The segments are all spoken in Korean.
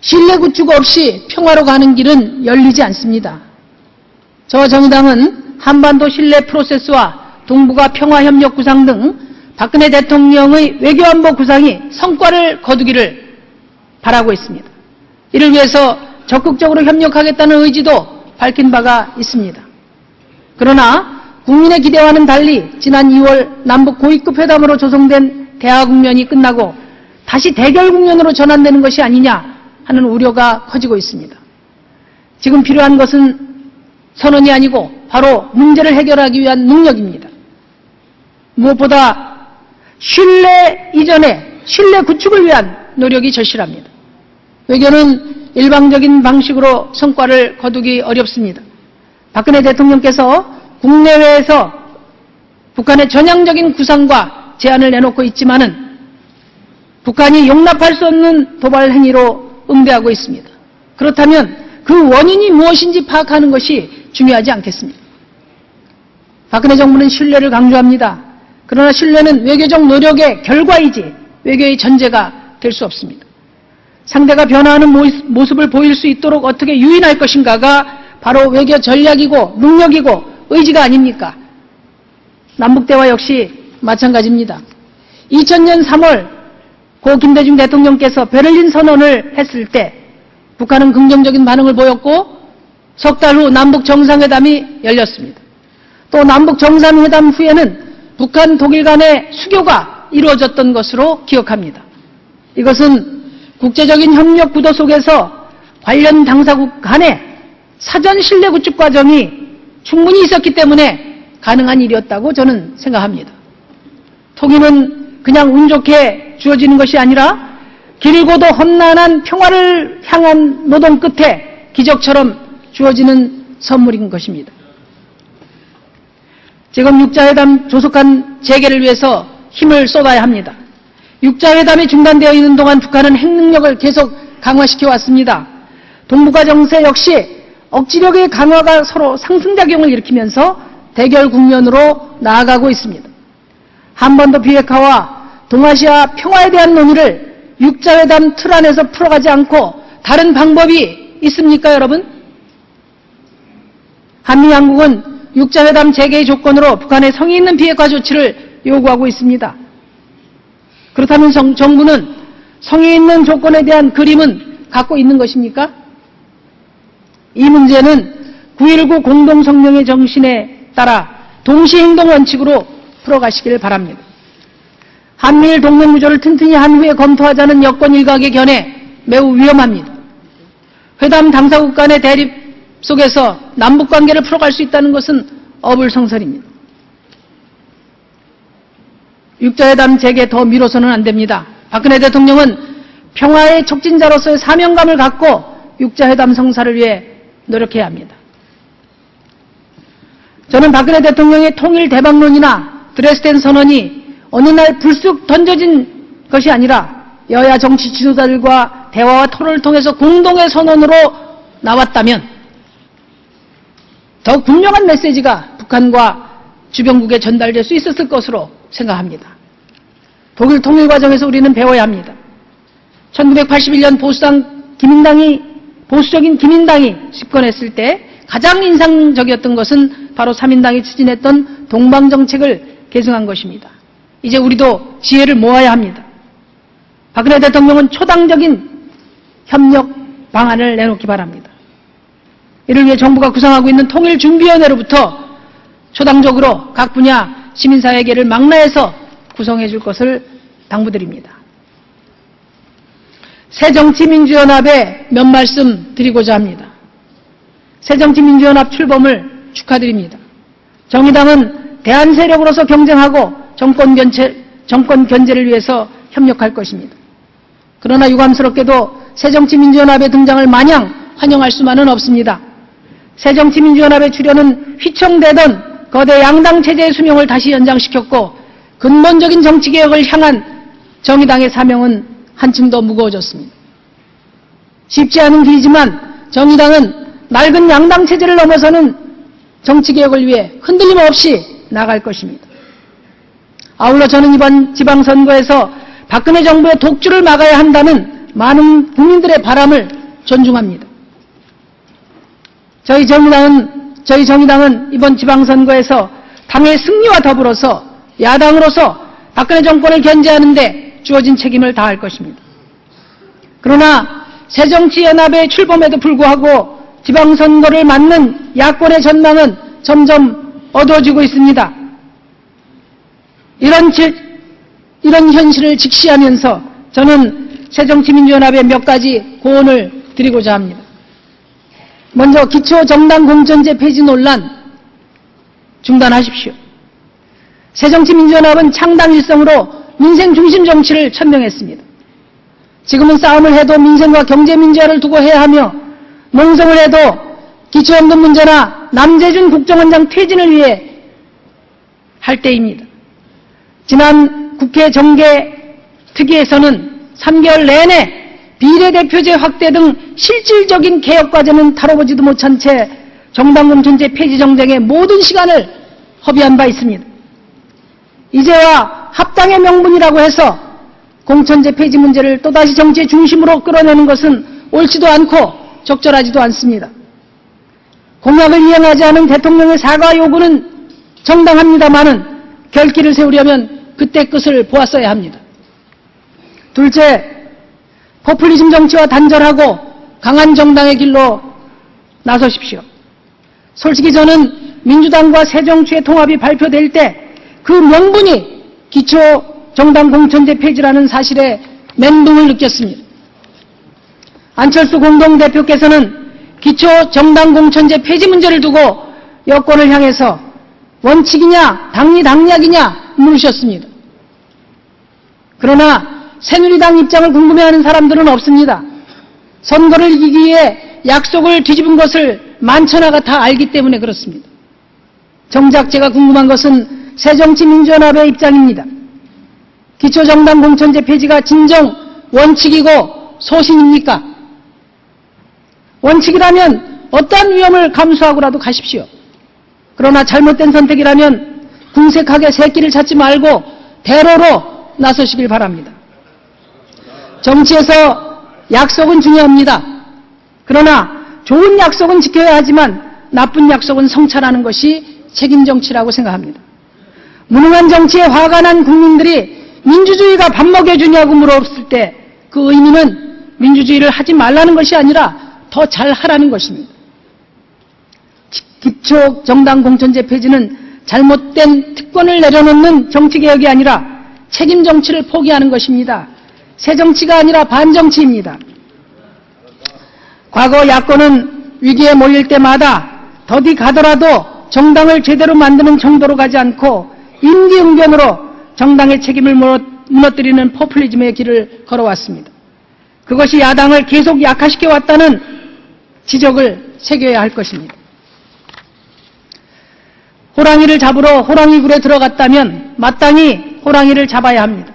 신뢰 구축 없이 평화로 가는 길은 열리지 않습니다. 저 정의당은 한반도 신뢰 프로세스와 동북아 평화협력 구상 등 박근혜 대통령의 외교안보 구상이 성과를 거두기를 바라고 있습니다. 이를 위해서 적극적으로 협력하겠다는 의지도 밝힌 바가 있습니다. 그러나 국민의 기대와는 달리 지난 2월 남북 고위급 회담으로 조성된 대화 국면이 끝나고 다시 대결 국면으로 전환되는 것이 아니냐 하는 우려가 커지고 있습니다. 지금 필요한 것은 선언이 아니고 바로 문제를 해결하기 위한 능력입니다. 무엇보다 신뢰 이전에 신뢰 구축을 위한 노력이 절실합니다. 외교는 일방적인 방식으로 성과를 거두기 어렵습니다. 박근혜 대통령께서 국내외에서 북한의 전향적인 구상과 제안을 내놓고 있지만은 북한이 용납할 수 없는 도발 행위로 응대하고 있습니다. 그렇다면 그 원인이 무엇인지 파악하는 것이 중요하지 않겠습니까? 박근혜 정부는 신뢰를 강조합니다. 그러나 신뢰는 외교적 노력의 결과이지 외교의 전제가 될 수 없습니다. 상대가 변화하는 모습을 보일 수 있도록 어떻게 유인할 것인가가 바로 외교 전략이고 능력이고 의지가 아닙니까? 남북대화 역시 마찬가지입니다. 2000년 3월 고 김대중 대통령께서 베를린 선언을 했을 때 북한은 긍정적인 반응을 보였고 석 달 후 남북 정상회담이 열렸습니다. 또 남북 정상회담 후에는 북한 독일 간의 수교가 이루어졌던 것으로 기억합니다. 이것은 국제적인 협력 구도 속에서 관련 당사국 간의 사전 신뢰 구축 과정이 충분히 있었기 때문에 가능한 일이었다고 저는 생각합니다. 통일은 그냥 운 좋게 주어지는 것이 아니라 길고도 험난한 평화를 향한 노동 끝에 기적처럼 주어지는 선물인 것입니다. 지금 육자회담 조속한 재개를 위해서 힘을 쏟아야 합니다. 육자회담이 중단되어 있는 동안 북한은 핵능력을 계속 강화시켜 왔습니다. 동북아 정세 역시 억지력의 강화가 서로 상승작용을 일으키면서 대결 국면으로 나아가고 있습니다. 한반도 비핵화와 동아시아 평화에 대한 논의를 육자회담 틀 안에서 풀어가지 않고 다른 방법이 있습니까, 여러분? 한미양국은 육자회담 재개의 조건으로 북한의 성의 있는 비핵화 조치를 요구하고 있습니다. 그렇다면 정부는 성의 있는 조건에 대한 그림은 갖고 있는 것입니까? 이 문제는 9.19 공동성명의 정신에 따라 동시행동 원칙으로 풀어가시길 바랍니다. 한미일 동맹구조를 튼튼히 한 후에 검토하자는 여권 일각의 견해 매우 위험합니다. 회담 당사국 간의 대립 속에서 남북관계를 풀어갈 수 있다는 것은 어불성설입니다. 육자회담 재개 더 미뤄서는 안 됩니다. 박근혜 대통령은 평화의 촉진자로서의 사명감을 갖고 육자회담 성사를 위해 노력해야 합니다. 저는 박근혜 대통령의 통일 대박론이나 드레스덴 선언이 어느 날 불쑥 던져진 것이 아니라 여야 정치 지도자들과 대화와 토론을 통해서 공동의 선언으로 나왔다면 더 분명한 메시지가 북한과 주변국에 전달될 수 있었을 것으로 생각합니다. 독일 통일 과정에서 우리는 배워야 합니다. 1981년 보수적인 기민당이 집권했을 때 가장 인상적이었던 것은 바로 3인당이 추진했던 동방정책을 계승한 것입니다. 이제 우리도 지혜를 모아야 합니다. 박근혜 대통령은 초당적인 협력 방안을 내놓기 바랍니다. 이를 위해 정부가 구성하고 있는 통일준비위원회로부터 초당적으로 각 분야 시민사회계를 망라해서 구성해 줄 것을 당부드립니다. 새정치민주연합에 몇 말씀 드리고자 합니다. 새정치민주연합 출범을 축하드립니다. 정의당은 대한세력으로서 경쟁하고 정권 견제를 위해서 협력할 것입니다. 그러나 유감스럽게도 새정치민주연합의 등장을 마냥 환영할 수만은 없습니다. 새정치민주연합의 출현은 휘청대던 거대 양당 체제의 수명을 다시 연장시켰고 근본적인 정치개혁을 향한 정의당의 사명은 한층 더 무거워졌습니다. 쉽지 않은 길이지만 정의당은 낡은 양당 체제를 넘어서는 정치개혁을 위해 흔들림 없이 나갈 것입니다. 아울러 저는 이번 지방선거에서 박근혜 정부의 독주를 막아야 한다는 많은 국민들의 바람을 존중합니다. 저희 정의당은 이번 지방선거에서 당의 승리와 더불어서 야당으로서 박근혜 정권을 견제하는 데 주어진 책임을 다할 것입니다. 그러나 새정치연합의 출범에도 불구하고 지방선거를 맞는 야권의 전망은 점점 어두워지고 있습니다. 이런 현실을 직시하면서 저는 새정치민주연합에 몇 가지 고언을 드리고자 합니다. 먼저 기초정당공천제 폐지 논란 중단하십시오. 새정치민주연합은 창당 일성으로 민생중심 정치를 천명했습니다. 지금은 싸움을 해도 민생과 경제민주화를 두고 해야 하며 농성을 해도 기초연금 문제나 남재준 국정원장 퇴진을 위해 할 때입니다. 지난 국회 정개특위에서는 3개월 내내 비례대표제 확대 등 실질적인 개혁과제는 다뤄보지도 못한 채 정당공천제 폐지 정쟁에 모든 시간을 허비한 바 있습니다. 이제와 합당의 명분이라고 해서 공천제 폐지 문제를 또다시 정치의 중심으로 끌어내는 것은 옳지도 않고 적절하지도 않습니다. 공약을 이행하지 않은 대통령의 사과 요구는 정당합니다마는 결기를 세우려면 그때 끝을 보았어야 합니다. 둘째, 포퓰리즘 정치와 단절하고 강한 정당의 길로 나서십시오. 솔직히 저는 민주당과 새정치의 통합이 발표될 때 그 명분이 기초정당공천제 폐지라는 사실에 멘붕을 느꼈습니다. 안철수 공동대표께서는 기초정당공천제 폐지 문제를 두고 여권을 향해서 원칙이냐 당리당략이냐 물으셨습니다. 그러나 새누리당 입장을 궁금해하는 사람들은 없습니다. 선거를 이기기 위해 약속을 뒤집은 것을 만천하가 다 알기 때문에 그렇습니다. 정작 제가 궁금한 것은 새정치민주연합의 입장입니다. 기초정당 공천제 폐지가 진정 원칙이고 소신입니까? 원칙이라면 어떠한 위험을 감수하고라도 가십시오. 그러나 잘못된 선택이라면 궁색하게 새끼를 찾지 말고 대로로 나서시길 바랍니다. 정치에서 약속은 중요합니다. 그러나 좋은 약속은 지켜야 하지만 나쁜 약속은 성찰하는 것이 책임 정치라고 생각합니다. 무능한 정치에 화가 난 국민들이 민주주의가 밥 먹여주냐고 물었을 때 그 의미는 민주주의를 하지 말라는 것이 아니라 더 잘하라는 것입니다. 기초정당공천제 폐지는 잘못된 특권을 내려놓는 정치개혁이 아니라 책임 정치를 포기하는 것입니다. 새정치가 아니라 반정치입니다. 과거 야권은 위기에 몰릴 때마다 더디 가더라도 정당을 제대로 만드는 정도로 가지 않고 임기응변으로 정당의 책임을 무너뜨리는 포퓰리즘의 길을 걸어왔습니다. 그것이 야당을 계속 약화시켜왔다는 지적을 새겨야 할 것입니다. 호랑이를 잡으러 호랑이굴에 들어갔다면 마땅히 호랑이를 잡아야 합니다.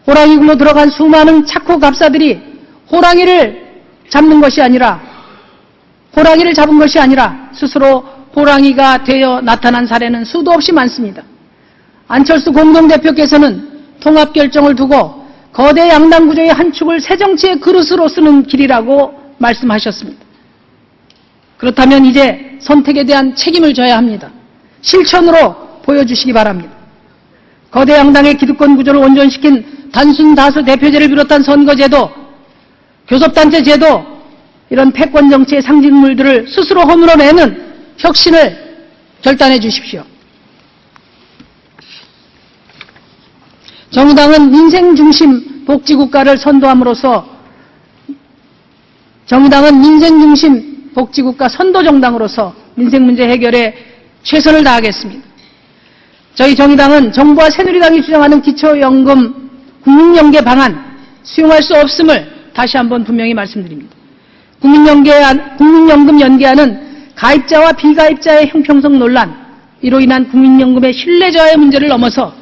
호랑이굴로 들어간 수많은 착호 갑사들이 호랑이를 잡은 것이 아니라 스스로 호랑이가 되어 나타난 사례는 수도 없이 많습니다. 안철수 공동대표께서는 통합결정을 두고 거대 양당 구조의 한 축을 새정치의 그릇으로 쓰는 길이라고 말씀하셨습니다. 그렇다면 이제 선택에 대한 책임을 져야 합니다. 실천으로 보여주시기 바랍니다. 거대 양당의 기득권 구조를 온전시킨 단순 다수 대표제를 비롯한 선거제도, 교섭단체 제도, 이런 패권 정치의 상징물들을 스스로 허물어내는 혁신을 결단해 주십시오. 정의당은 민생중심 복지국가를 선도함으로써 민생중심 복지국가 선도정당으로서 민생문제 해결에 최선을 다하겠습니다. 저희 정의당은 정부와 새누리당이 주장하는 기초연금 국민연계 방안 수용할 수 없음을 다시 한번 분명히 말씀드립니다. 국민연금 연계안은 가입자와 비가입자의 형평성 논란, 이로 인한 국민연금의 신뢰 저하의 문제를 넘어서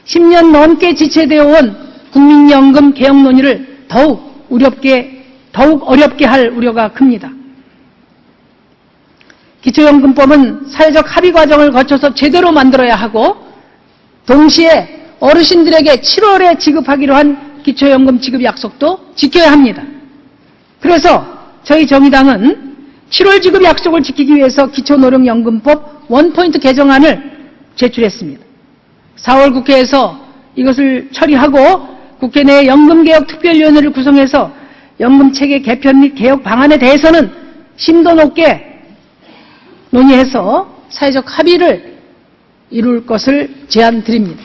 10년 넘게 지체되어 온 국민연금 개혁 논의를 더욱 어렵게 할 우려가 큽니다. 기초연금법은 사회적 합의 과정을 거쳐서 제대로 만들어야 하고 동시에 어르신들에게 7월에 지급하기로 한 기초연금 지급 약속도 지켜야 합니다. 그래서 저희 정의당은 7월 지급 약속을 지키기 위해서 기초노령연금법 원포인트 개정안을 제출했습니다. 4월 국회에서 이것을 처리하고 국회 내 연금개혁특별위원회를 구성해서 연금체계 개편 및 개혁 방안에 대해서는 심도 높게 논의해서 사회적 합의를 이룰 것을 제안드립니다.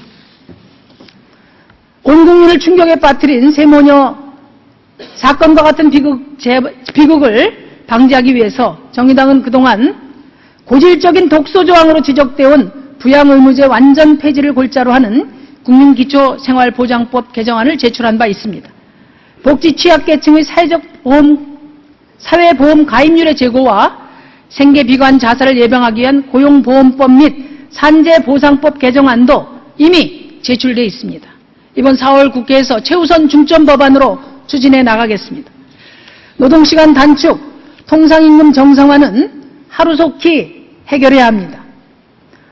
온 국민을 충격에 빠뜨린 세모녀 사건과 같은 비극을 방지하기 위해서 정의당은 그동안 고질적인 독소 조항으로 지적되어온 부양의무제 완전 폐지를 골자로 하는 국민기초생활보장법 개정안을 제출한 바 있습니다. 복지 취약계층의 사회보험 가입률의 제고와 생계비관 자살을 예방하기 위한 고용보험법 및 산재보상법 개정안도 이미 제출되어 있습니다. 이번 4월 국회에서 최우선 중점 법안으로 추진해 나가겠습니다. 노동시간 단축, 통상임금 정상화는 하루속히 해결해야 합니다.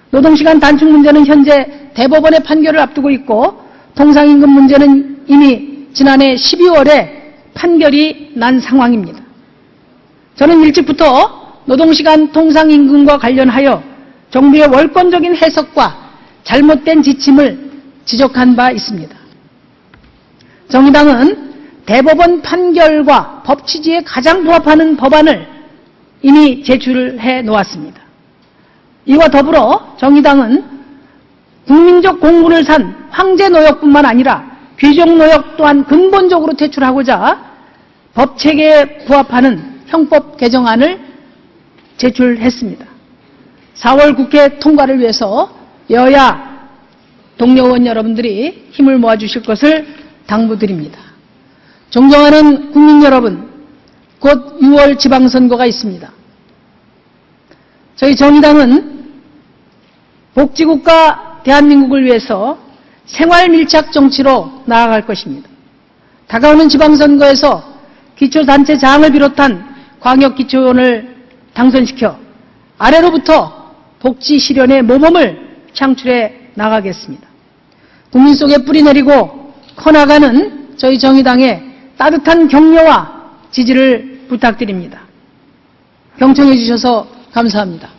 노동시간 단축 문제는 현재 대법원의 판결을 앞두고 있고 통상임금 문제는 이미 지난해 12월에 판결이 난 상황입니다. 저는 일찍부터 노동시간 통상임금과 관련하여 정부의 월권적인 해석과 잘못된 지침을 지적한 바 있습니다. 정의당은 대법원 판결과 법 취지에 가장 부합하는 법안을 이미 제출해 놓았습니다. 이와 더불어 정의당은 국민적 공분을 산 황제노역뿐만 아니라 귀족노역 또한 근본적으로 퇴출하고자 법체계에 부합하는 형법 개정안을 제출했습니다. 4월 국회 통과를 위해서 여야 동료 의원 여러분들이 힘을 모아주실 것을 당부드립니다. 존경하는 국민 여러분, 곧 6월 지방선거가 있습니다. 저희 정의당은 복지국가 대한민국을 위해서 생활밀착 정치로 나아갈 것입니다. 다가오는 지방선거에서 기초단체 장을 비롯한 광역기초의원을 당선시켜 아래로부터 복지 실현의 모범을 창출해 나가겠습니다. 국민 속에 뿌리 내리고 커나가는 저희 정의당의 따뜻한 격려와 지지를 부탁드립니다. 경청해 주셔서 감사합니다.